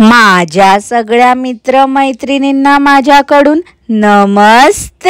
माझ्या सगळ्या मित्रमैत्रिणींना माझ्याकडून नमस्ते।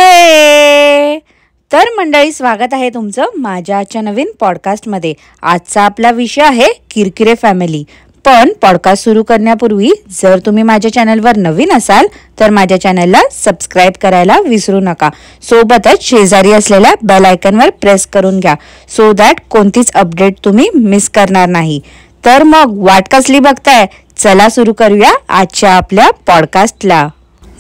तर मंडळी, स्वागत आहे तुमचं माझ्या आजच्या नवीन पॉडकास्टमध्ये। आजचा आपला विषय आहे किरकिरे फॅमिली। पण पॉडकास्ट सुरू करण्यापूर्वी जर तुम्ही माझ्या चॅनलवर नवीन असाल तर माझ्या चॅनलला सबस्क्राईब करायला विसरू नका। सोबतच शेजारी असलेल्या बेल आयकॉनवर प्रेस करून घ्या, सो दॅट कोणतीच अपडेट तुम्ही मिस करणार नाही। तर मग वाट कसली बघताय, चला सुरू करूया आजच्या आपल्या पॉडकास्टला।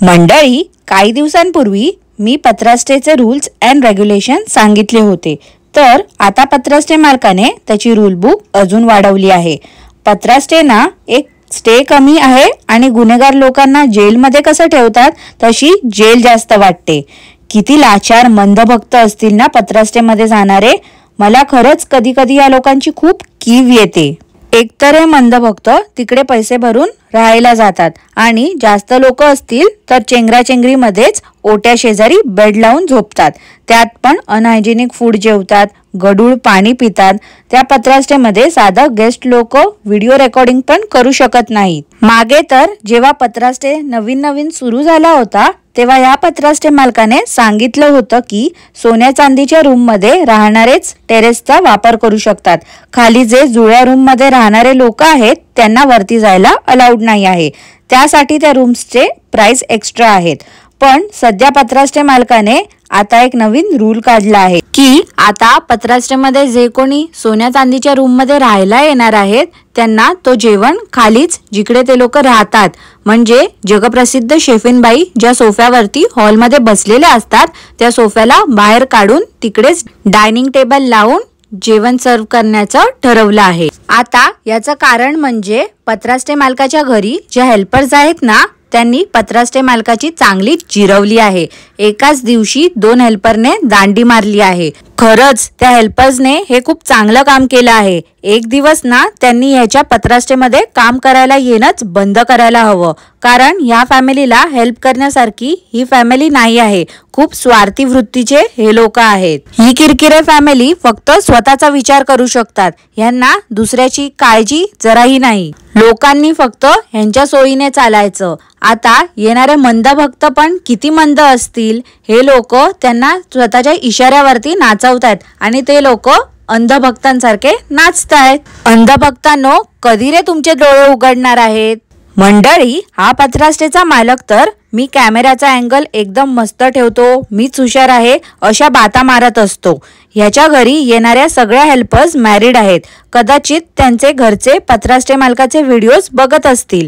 मंडळी, काही दिवसांपूर्वी मी पत्रास्टेचे रूल्स अँड रेग्युलेशन सांगितले होते, तर आता पत्रास्टे मालकाने त्याची रूल बुक अजून वाढवली आहे। पत्रास्टेना एक स्टे कमी आहे आणि गुन्हेगार लोकांना जेलमध्ये कसं ठेवतात तशी जेल जास्त वाटते। किती लाचार मंदभक्त असतील ना पत्रास्टेमध्ये जाणारे। मला खरंच कधी कधी या लोकांची खूप कीव येते। एकतर हे मंदभक्त तिकडे पैसे भरून राहायला जातात आणि जास्त लोक असतील तर चेंगराचेंगरीमध्येच ओट्या शेजारी बेड लावून झोपतात। त्यात पण अनहायजेनिक फूड जेवतात, गढूळ पाणी पितात। त्या पत्रास्टेमध्ये साधं गेस्ट लोक व्हिडिओ रेकॉर्डिंग पण करू शकत नाहीत। मागे तर जेव्हा पत्रास्टे नवीन सुरू झाला होता तेव्हा या पत्रास्टे मालकाने सांगितलं होतं की सोन्या चांदीच्या रूम मध्ये राहणारेच टेरेसचा वापर करू शकतात। खाली जे जुळ्या रूम मध्ये राहणारे लोक आहेत त्यांना वरती जायला अलाउड नाही आहे। त्यासाठी त्या रूम्सचे प्राइस एक्स्ट्रा आहेत। पण सध्या पत्रास्टे मालकाने आता एक नवीन रूल काढला आहे की आता पत्रास्टेमध्ये जे कोणी सोन्या चांदीच्या रूम मध्ये राहायला येणार आहेत त्यांना तो जेवण खालीच जिकडे ते लोक राहतात, म्हणजे जगप्रसिद्ध शेफीनबाई ज्या सोफ्यावरती हॉलमध्ये बसलेल्या असतात त्या सोफ्याला बाहेर काढून तिकडेच डायनिंग टेबल लावून जेवण सर्व करण्याचं ठरवलं आहे। आता याचं कारण म्हणजे पत्रास्टे मालकाच्या घरी ज्या हेल्पर्स आहेत ना त्यांनी पत्रास्टे मालकाची चांगली जिरवली आहे। एकाच दिवशी 2 हेल्परने दांडी मारली आहे। खरंच त्या हेल्पर्सने हे खूप चांगलं काम केलं आहे। एक दिवस ना त्यांनी ह्याच्या पत्रास्टेमध्ये काम करायला येणंच बंद करायला हवं, कारण ह्या फॅमिलीला हेल्प करण्यासारखी ही फॅमिली नाही आहे। खूप स्वार्थी वृत्तीचे हे लोक आहेत। ही किरकिरे फॅमिली फक्त स्वतःचा विचार करू शकतात, यांना दुसऱ्याची काळजी जराही नाही। लोकांनी फक्त ह्यांच्या सोयीने चालायचं। आता येणारे मंदभक्त पण किती मंद असतील, हे लोक त्यांना स्वतःच्या इशाऱ्यावरती नाचवतायत आणि ते लोक अंधभक्तांसारखे नाचतायत। अंधभक्तांनो, कधी रे तुमचे डोळे उघडणार आहेत? मंडळी, हा पत्रास्टेचा मालक तर मी कॅमेराचा अँगल एकदम मस्त ठेवतो, मीच हुशार आहे अशा बाता मारत असतो। ह्याच्या घरी येणाऱ्या सगळ्या हेल्पर्स मॅरिड आहेत। कदाचित त्यांचे घरचे पत्रास्टे मालकाचे व्हिडिओज बघत असतील,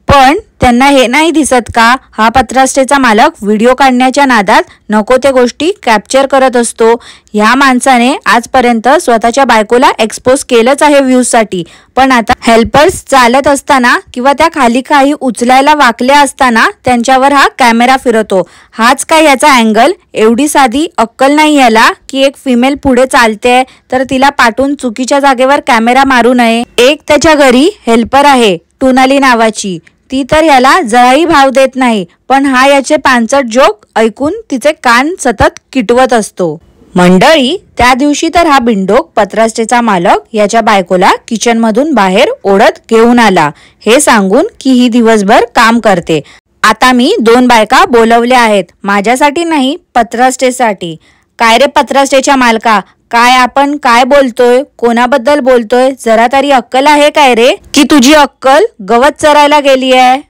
पण त्यांना हे नाही दिसत का हा पत्रास्टेचा मालक व्हिडिओ काढण्याच्या नादात नको ते गोष्टी कॅप्चर करत असतो। ह्या माणसाने आजपर्यंत स्वतःच्या बायकोला एक्सपोज केलंच आहे व्ह्यूज साठी, पण आता हेल्पर्स चालत असताना किंवा त्या खाली काही उचलायला वाकल्या असताना त्यांच्यावर हा कॅमेरा फिरवतो। हाच काय याचा अँगल? एवढी साधी अक्कल नाही याला की एक फिमेल पुढे चालते तर तिला पाठवून चुकीच्या जागेवर कॅमेरा मारू नये। एक त्याच्या घरी हेल्पर आहे टुनाली नावाची, ती तर याला जराही भाव देत नाही, पण हा याचे पांचट जोक ऐकून तिचे कान सतत किटवत असतो। मंडळी, त्या दिवशी तर हा बिंडोक पत्रास्टेचा मालक याच्या बायकोला किचन मधून बाहेर ओढत घेऊन आला, हे सांगून की ही दिवसभर काम करते। आता मी 2 बायका बोलवल्या आहेत, माझ्यासाठी नाही पत्रास्टेसाठी। काय रे पत्रास्टेच्या मालका, काय आपण काय बोलतोय, कोणाबद्दल बोलतोय, जरा तरी अक्कल आहे काय रे? की तुझी अक्कल गवत चरायला गेली आहे?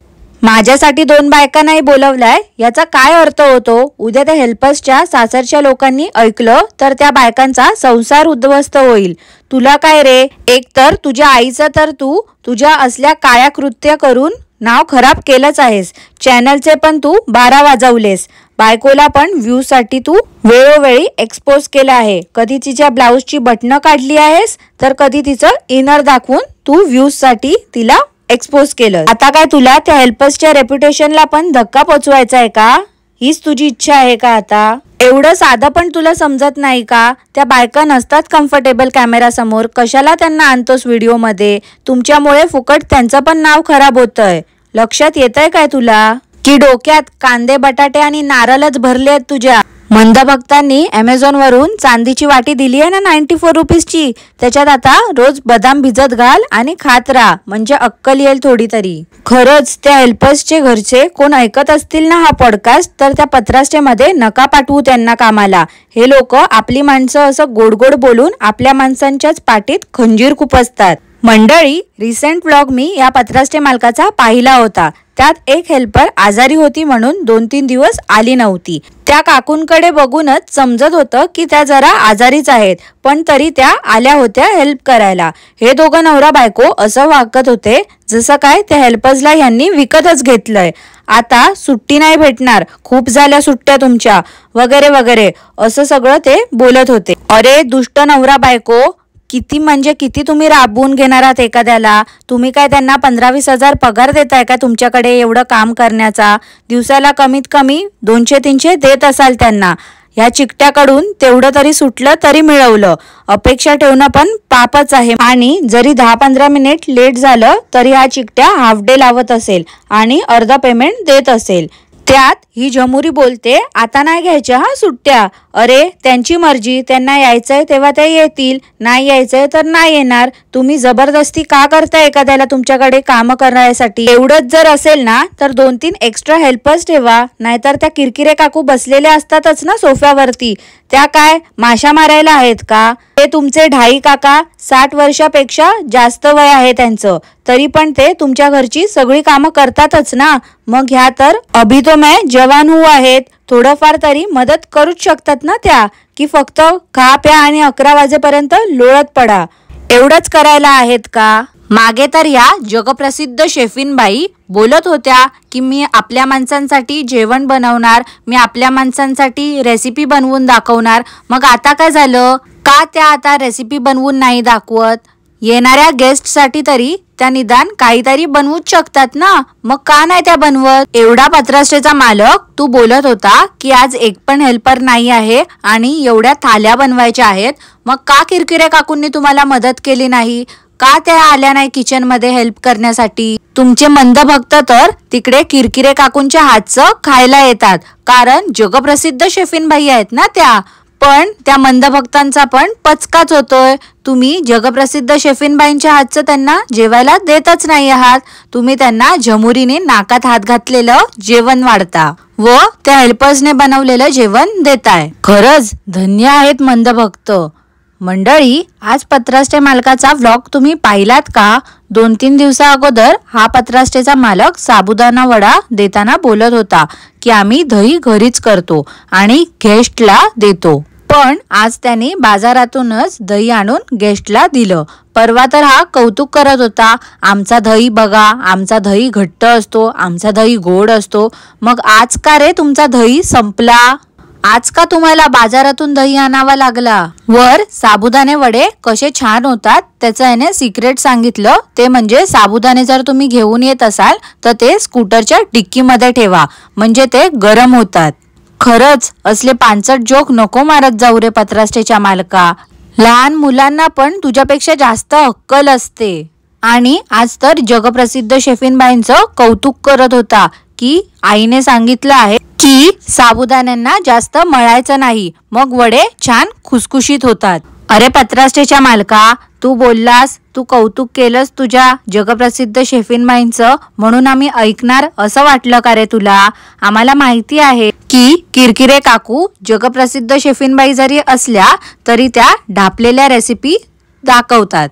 माझ्यासाठी 2 बायका नाही बोलवलाय याचा काय अर्थ होतो? उद्या त्या हेल्पर्सच्या सासरच्या लोकांनी ऐकलं तर त्या बायकांचा संसार उद्ध्वस्त होईल। तुला काय रे? एक तर तुझ्या आईचं तर तू तुझ्या असल्या काळ्या कृत्य करून नाव खराब केलंच आहेस। चॅनलचे पण तू 12 वाजवलेस। बायकोला पण व्ह्यू साठी तू वेळोवेळी एक्सपोज केलं आहे। कधी तिच्या ब्लाउजची बटणं काढली आहेस तर कधी तिचं इनर दाखवून तू व्ह्यूज साठी तिला एक्सपोज केलं। आता काय तुला त्या हेल्पर्सच्या रेप्युटेशनला पण धक्का पोचवायचा आहे का? हीच तुझी इच्छा आहे का आता? एवढं साधं पण तुला समजत नाही का? त्या बायका नसतात कम्फर्टेबल कॅमेरा समोर, कशाला त्यांना आणतोस व्हिडिओ मध्ये? तुमच्यामुळे फुकट त्यांचं पण नाव खराब होतंय। लक्षात येतंय काय तुला? की डोक्यात कांदे बटाटे आणि नारळच भरले आहेत तुझ्या? मंदभक्तांनी अमेझॉनवरून चांदीची वाटी दिली आहे ना 94 रुपीजची, त्याच्यात आता रोज बदाम भिजत घाल आणि खात राहा, म्हणजे अक्कल येईल थोडी तरी. खरंच त्या हेल्पर्सचे घरचे कोण ऐकत असतील ना हा पॉडकास्ट, तर त्या पत्राष्टेमध्ये नका पाठवू त्यांना कामाला. हे लोक आपली माणसं असं गोड गोड बोलून आपल्या माणसांच्याच पाठीत खंजीर खुपसतात. मंडळी, रिसेंट व्लॉग मी या पत्राष्टे मालकाचा पाहिला होता. त्यात एक हेल्पर आजारी होती म्हणून 2-3 दिवस आली नव्हती. त्या काकूंकडे बघूनच समजत होतं की त्या जरा आजारीच आहेत, पण तरी त्या आल्या होत्या हेल्प करायला. हे दोघं नवरा बायको असं वागत होते जसं काय त्या हेल्पर्सला यांनी विकतच घेतलंय. आता सुट्टी नाही भेटणार, खूप झाल्या सुट्ट्या तुमच्या, वगैरे वगैरे असं सगळं ते बोलत होते. अरे दुष्ट नवरा बायको, किती म्हणजे किती तुम्ही राबवून घेणार आहात एखाद्याला? तुम्ही काय त्यांना 15-20 हजार पगार देताय का तुमच्याकडे एवढं काम करण्याचा? दिवसाला कमीत कमी 200-300 देत असाल त्यांना. ह्या चिकट्याकडून तेवढं तरी सुटलं तरी मिळवलं. अपेक्षा ठेवणं पण पापच आहे. आणि जरी 10-15 मिनिट लेट झालं तरी हा चिकट्या हाफ डे लावत असेल आणि अर्धा पेमेंट देत असेल. त्यात ही झमुरी बोलते, आता नाही घ्यायच्या हा सुट्ट्या. अरे त्यांची मर्जी, त्यांना यायचंय तेव्हा ते येतील, नाही यायचंय तर नाही येणार. तुम्ही जबरदस्ती का करताय एखाद्याला तुमच्याकडे काम करण्यासाठी? एवढंच जर असेल ना तर 2-3 एक्स्ट्रा हेल्पर्स ठेवा, नाहीतर त्या किरकिरे काकू बसलेल्या असतातच ना सोफ्यावरती, त्या काय माशा मारायला आहेत का? ते तुमचे ढाई काका 60 वर्षापेक्षा जास्त वय आहे त्यांचं, तरी पण ते तुमच्या घरची सगळी कामं करतातच ना. मग ह्या तर अभी तो मैं जवान हूँ आहेत, थोडंफार तरी मदत करूच शकतात ना त्या, की फक्त खा प्या आणि 11 वाजेपर्यंत लोळत पडा, एवढंच करायला आहेत का? मागे तर या जगप्रसिद्ध शेफीनबाई बोलत होत्या की मी आपल्या माणसांसाठी जेवण बनवणार, मी आपल्या माणसांसाठी रेसिपी बनवून दाखवणार. मग आता काय झालं? का त्या आता रेसिपी बनवून नाही दाखवत? येणाऱ्या गेस्टसाठी तरी त्या निदान काहीतरी बनवूच शकतात ना, मग का नाही त्या बनवत? एवढा पत्राष्टेचा मालक तू बोलत होता की आज एक पण हेल्पर नाही आहे आणि एवढ्या थाल्या बनवायच्या आहेत, मग का किरकिरे काकूंनी तुम्हाला मदत केली नाही? का त्या आल्या नाही किचन मध्ये हेल्प करण्यासाठी? तुमचे मंदभक्त तर तिकडे किरकिरे काकूंच्या हातचं खायला येतात, कारण जगप्रसिद्ध शेफीनबाई आहेत ना त्या. पण त्या मंदभक्तांचा पण पचकाच होतोय. तुम्ही जगप्रसिद्ध शेफीनबाईंच्या हातचं त्यांना जेवायला देतच नाही आहात. तुम्ही त्यांना झमुरीने नाकात हात घातलेलं जेवण वाढता व त्या हेल्पर्सने बनवलेलं जेवण देताय. खरंच धन्य आहेत मंदभक्त. मंडळी, आज पत्राष्टे मालकाचा व्लॉग तुम्ही पाहिलात का? 2-3 दिवसा अगोदर हा पत्राष्टेचा मालक साबुदाणा वडा देताना बोलत होता की आम्ही दही घरीच करतो आणि गेस्टला देतो. पण आज त्याने बाजारातूनच दही आणून गेस्टला दिलं. परवा तर हा कौतुक करत होता, आमचा दही बघा, आमचा दही घट्ट असतो, आमचा दही गोड असतो. मग आज का रे तुमचा दही संपला? आज का तुम्हाला बाजारातून दही आणावा लागला? वर साबुदाणे वडे कसे छान होतात त्याचं याने सिक्रेट सांगितलं, ते म्हणजे साबुदाणे जर तुम्ही घेऊन येत असाल तर ते स्कूटरच्या डिक्कीमध्ये ठेवा, म्हणजे ते गरम होतात. खरंच असले पांचट जोक नको मारत जाऊ रे पत्राष्टेच्या मालका. लहान मुलांना पण तुझ्यापेक्षा जास्त अक्कल असते. आणि आज तर जगप्रसिद्ध शेफीनबाईंचं कौतुक करत होता की आईने सांगितलं आहे की साबुदाण्यांना जास्त मळायचं नाही, मग वडे छान खुसखुशीत होतात. अरे पत्राष्टेच्या मालका, तू बोललास, तू कौतुक केलंस तुझ्या जगप्रसिद्ध शेफीनबाईंचं, म्हणून आम्ही ऐकणार असं वाटलं का रे तुला? आम्हाला माहिती आहे की किरकिरे काकू जगप्रसिद्ध शेफीनबाई जरी असल्या तरी त्या ढापलेल्या रेसिपी दाखवतात.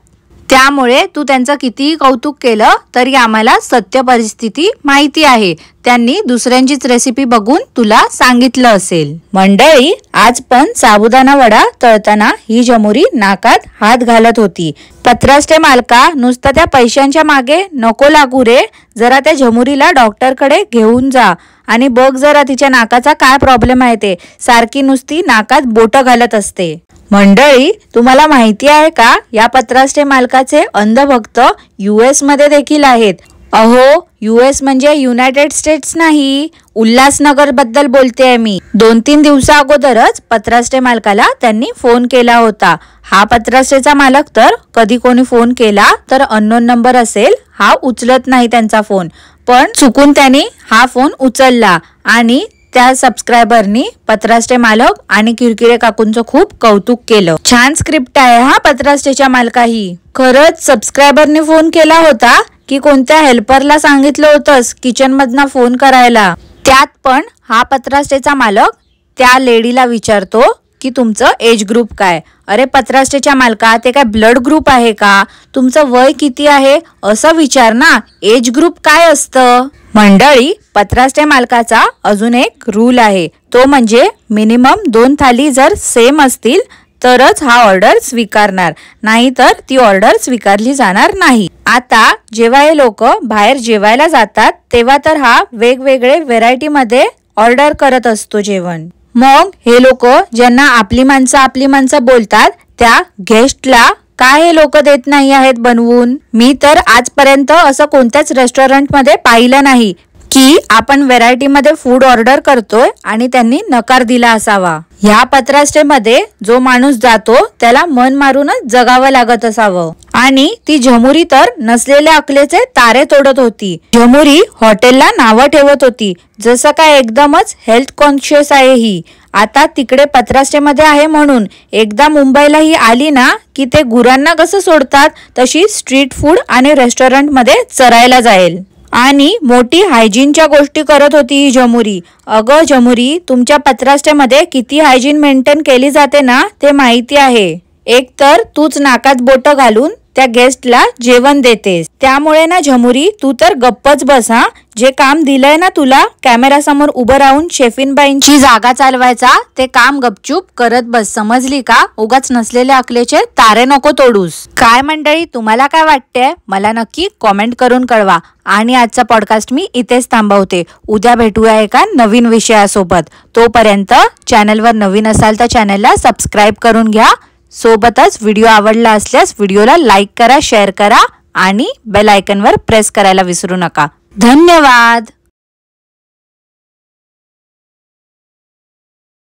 त्यामुळे तू त्यांचं कितीही कौतुक केलं तरी आम्हाला सत्य परिस्थिती माहिती आहे. त्यांनी दुसऱ्यांचीच रेसिपी बघून तुला सांगितलं असेल. मंडळी, आज पण साबुदाणा वडा तळताना ही झमुरी नाकात हात घालत होती. पत्राष्टे मालका, नुसतं त्या पैशांच्या मागे नको लागू रे. जरा त्या झमुरीला डॉक्टरकडे घेऊन जा आणि बघ जरा तिच्या नाकाचा काय प्रॉब्लेम आहे ते. सारखी नुसती नाकात बोटं घालत असते. मंडळी, तुम्हाला माहिती आहे का, या पत्राष्टे मालकाचे अंधभक्त US मध्ये देखील आहेत. अहो, US म्हणजे युनायटेड स्टेट्स नाही, उल्हासनगर बद्दल बोलतेय मी. 2-3 दिवसा अगोदरच पत्राष्टे मालकाला त्यांनी फोन केला होता. हा पत्राष्टेचा मालक तर कधी कोणी फोन केला तर अननोन नंबर असेल हा उचलत नाही त्यांचा फोन, पण चुकून त्यांनी हा फोन उचलला आणि त्या सबस्क्रायबरनी पत्रासटे मालक आणि किरकिरे काकूंचं खूप कौतुक केलं. छान स्क्रिप्ट आहे हा पत्रासटेच्या मालकाही. खरंच सबस्क्रायबरने फोन केला होता की कोणत्या हेल्परला सांगितलं होतंस किचन मधनं फोन करायला? त्यात पण हा पत्रासटेचा मालक त्या लेडीला विचारतो की तुमचं एज ग्रुप काय? अरे पत्रासटेच्या मालका, ते काय ब्लड ग्रुप आहे का? तुमचं वय किती आहे असं विचार ना. एज ग्रुप काय असतं? मंडळी, पत्रासटे मालकाचा अजून एक रूल आहे, तो म्हणजे मिनिमम 2 थाली जर सेम असतील तरच हा ऑर्डर स्वीकारणार, नाहीतर ती ऑर्डर स्वीकारली जाणार नाही. आता जेव्हा हे लोक बाहेर जेवायला जातात तेव्हा तर हा वेगवेगळे व्हेरायटी मध्ये ऑर्डर करत असतो जेवण. मग हे लोक ज्यांना आपली माणसं बोलतात त्या गेस्टला काय हे लोक देत नाही आहेत बनवून? मी तर आजपर्यंत असं कोणत्याच रेस्टॉरंट मध्ये पाहिलं नाही की आपण व्हेरायटी मध्ये फूड ऑर्डर करतोय आणि त्यांनी नकार दिला असावा. ह्या पत्रासटे मध्ये जो माणूस जातो त्याला मन मारूनच जगावं लागत असावं. आणि ती झमुरी तर नसलेल्या अकलेचे तारे तोडत होती. झमुरी हॉटेलला नावं ठेवत होती जसं काय एकदमच हेल्थ कॉन्शियस आहे ही. आता तिकडे पत्रासटे मध्ये आहे म्हणून एकदा मुंबईला ही आली ना की ते गुरांना कसं सोडतात तशी स्ट्रीट फूड आणि रेस्टॉरंट मध्ये चरायला जाईल. आणि मोठी हायजीनच्या गोष्टी करत होती ही झमुरी. अगं झमुरी, तुमच्या पत्रासट्यामध्ये किती हायजीन मेंटेन केली जाते ना ते माहिती आहे. एक तर तूच नाकात बोट घालून त्या गेस्टला जेवण देतेस, त्यामुळे ना झमुरी तू तर गप्पच बस हा. जे काम दिलंय ना तुला कॅमेरा समोर उभं राहून शेफीनबाईंची जागा चालवायचा ते काम गपचूप करत बस, समजली का? उगाच नसलेल्या अकलेचे तारे नको तोडूस. काय मंडळी, तुम्हाला काय वाटतंय मला नक्की कॉमेंट करून कळवा. आणि आजचा पॉडकास्ट मी इथेच थांबवते. उद्या भेटूया एका नवीन विषयासोबत. तोपर्यंत चॅनलवर नवीन असाल तर चॅनलला सबस्क्राईब करून घ्या. सोबतच व्हिडिओ आवडला असल्यास व्हिडिओला लाईक करा, शेअर करा आणि बेल आयकॉनवर प्रेस करायला विसरू नका. धन्यवाद.